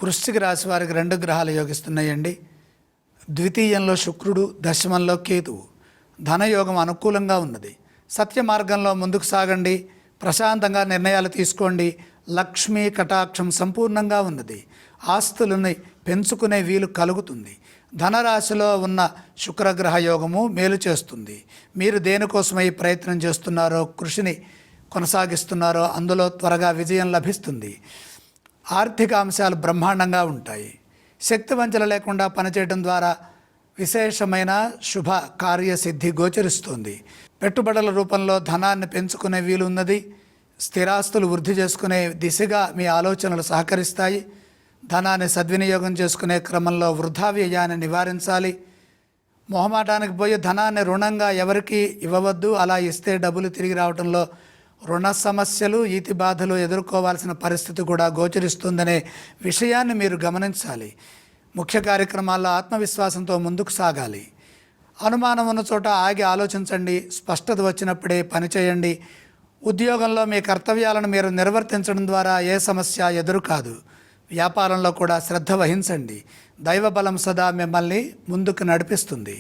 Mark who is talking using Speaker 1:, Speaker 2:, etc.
Speaker 1: వృశ్చిక రాశి వారికి 2 గ్రహాలు యోగిస్తున్నాయండి. ద్వితీయంలో శుక్రుడు, దశమంలో కేతువు. ధనయోగం అనుకూలంగా ఉన్నది. సత్య మార్గంలో ముందుకు సాగండి. ప్రశాంతంగా నిర్ణయాలు తీసుకోండి. లక్ష్మీ కటాక్షం సంపూర్ణంగా ఉన్నది. ఆస్తులని పెంచుకునే వీలు కలుగుతుంది. ధనరాశిలో ఉన్న శుక్రగ్రహ యోగము మేలు చేస్తుంది. మీరు దేనికోసమై ప్రయత్నం చేస్తున్నారో, కృషిని కొనసాగిస్తున్నారో అందులో త్వరగా విజయం లభిస్తుంది. ఆర్థిక అంశాలు బ్రహ్మాండంగా ఉంటాయి. శక్తి వంచన లేకుండా పనిచేయడం ద్వారా విశేషమైన శుభ కార్యసిద్ధి గోచరిస్తుంది. పెట్టుబడుల రూపంలో ధనాన్ని పెంచుకునే వీలు ఉన్నది. స్థిరాస్తులు వృద్ధి చేసుకునే దిశగా మీ ఆలోచనలు సహకరిస్తాయి. ధనాన్ని సద్వినియోగం చేసుకునే క్రమంలో వృధా వ్యయాన్ని నివారించాలి. మొహమాటానికి పోయి ధనాన్ని రుణంగా ఎవరికి ఇవ్వవద్దు. అలా ఇస్తే డబ్బులు తిరిగి రావడంలో రుణ సమస్యలు, ఈతి బాధలు ఎదుర్కోవాల్సిన పరిస్థితి కూడా గోచరిస్తుందనే విషయాన్ని మీరు గమనించాలి. ముఖ్య కార్యక్రమాల్లో ఆత్మవిశ్వాసంతో ముందుకు సాగాలి. అనుమానం ఉన్న చోట ఆగి ఆలోచించండి. స్పష్టత వచ్చినప్పుడే పనిచేయండి. ఉద్యోగంలో మీ కర్తవ్యాలను మీరు నిర్వర్తించడం ద్వారా ఏ సమస్య ఎదురు కాదు. వ్యాపారంలో కూడా శ్రద్ధ వహించండి. దైవబలం సదా మిమ్మల్ని ముందుకు నడిపిస్తుంది.